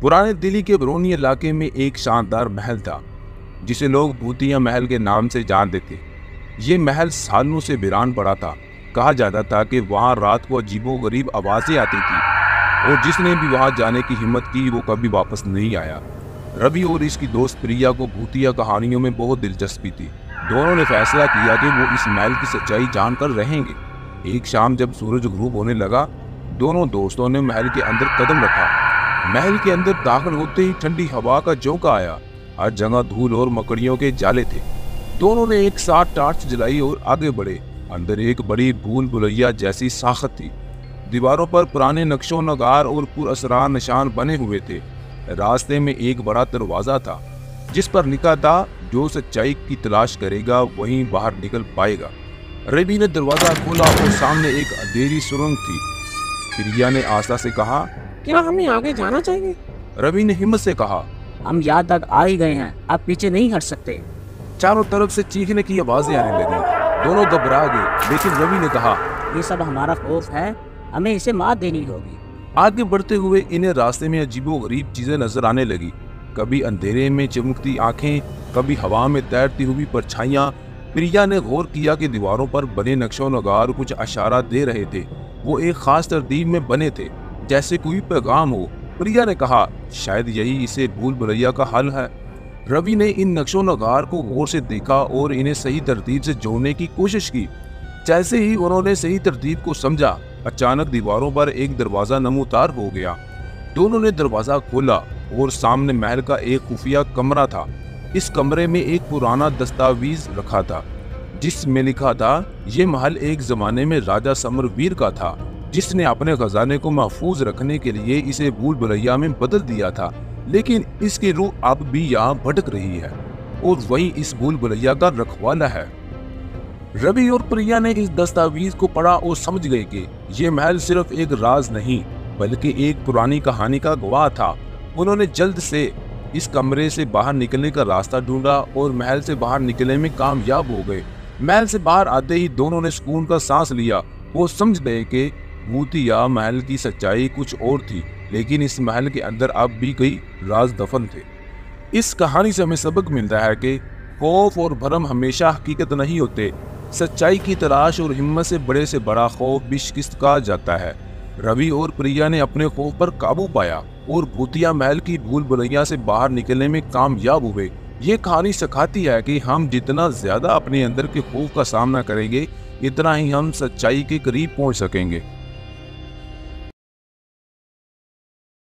पुराने दिल्ली के बरौनी इलाके में एक शानदार महल था जिसे लोग भूतिया महल के नाम से जानते थे। ये महल सालों से वीरान पड़ा था। कहा जाता था कि वहाँ रात को अजीबोगरीब आवाजें आती थी और जिसने भी वहाँ जाने की हिम्मत की वो कभी वापस नहीं आया। रवि और इसकी दोस्त प्रिया को भूतिया कहानियों में बहुत दिलचस्पी थी। दोनों ने फैसला किया कि वो इस महल की सच्चाई जानकर रहेंगे। एक शाम जब सूरज गुरूब होने लगा, दोनों दोस्तों ने महल के अंदर कदम रखा। महल के अंदर दाखिल होते ही ठंडी हवा का झोंका आया। हर जगह धूल और मकड़ियों के जाले थे। दोनों ने एक साथ टार्च जलाई और आगे बढ़े। अंदर एक बड़ी भूल भुलैया जैसी साखत थी। दीवारों पर पुराने नक्शो नगार और पुरअसरार निशान बने हुए थे। रास्ते में एक बड़ा दरवाजा था जिस पर लिखा था, जो सच्चाई की तलाश करेगा वहीं बाहर निकल पाएगा। रवि ने दरवाजा खोला और सामने एक अंधेरी सुरंग थी। प्रिया ने आशा से कहा, क्या हमें आगे जाना चाहिए? रवि ने हिम्मत से कहा, हम यहाँ तक आ ही गए हैं, अब पीछे नहीं हट सकते। चारों तरफ से चीखने की आवाजें आने लगी। दोनों घबरा गए, लेकिन रवि ने कहा, ये सब हमारा खौफ है, हमें इसे मात देनी होगी। आगे बढ़ते हुए इन्हें रास्ते में अजीबोगरीब चीजें नजर आने लगी। कभी अंधेरे में चमकती आंखें, कभी हवा में तैरती हुई परछाइयां। प्रिया ने गौर किया कि दीवारों पर बने नक्शो नगार कुछ इशारा दे रहे थे। वो एक खास तरतीब में बने थे, जैसे कोई पैगाम हो। प्रिया ने कहा, शायद यही इसे भूल भुलैया का हल है। रवि ने इन नक्शो नगार को गौर से देखा और इन्हें सही तरतीब से जोड़ने की कोशिश की। जैसे ही उन्होंने सही तरतीब को समझा, अचानक दीवारों पर एक दरवाजा नमूदार हो गया। दोनों ने दरवाजा खोला और सामने महल का एक खुफिया कमरा था। इस कमरे में एक पुराना दस्तावेज रखा था जिसमें लिखा था, ये महल एक जमाने में राजा समरवीर का था, जिसने अपने खजाने को महफूज रखने के लिए इसे भूल भुलैया में बदल दिया था। लेकिन इसकी रूह अब भी यहाँ भटक रही है और वही इस भूल भुलैया का रखवाला है। रवि और प्रिया ने इस दस्तावेज को पढ़ा और समझ गए कि ये महल सिर्फ एक राज नहीं बल्कि एक पुरानी कहानी का गवाह था। उन्होंने जल्द से इस कमरे से बाहर निकलने का रास्ता ढूंढा और महल से बाहर निकलने में कामयाब हो गए। महल से बाहर आते ही दोनों ने सुकून का सांस लिया। वो समझ गए कि भूतिया महल की सच्चाई कुछ और थी, लेकिन इस महल के अंदर अब भी कई राज दफन थे। इस कहानी से हमें सबक मिलता है कि खौफ और भरम हमेशा हकीकत नहीं होते। सच्चाई की तलाश और हिम्मत से बड़ा खौफ भी शिकस्त का जाता है। रवि और प्रिया ने अपने खौफ पर काबू पाया और भूतिया महल की भूल भुलैया से बाहर निकलने में कामयाब हुए। ये कहानी सिखाती है कि हम जितना ज्यादा अपने अंदर के खौफ का सामना करेंगे, इतना ही हम सच्चाई के करीब पहुंच सकेंगे।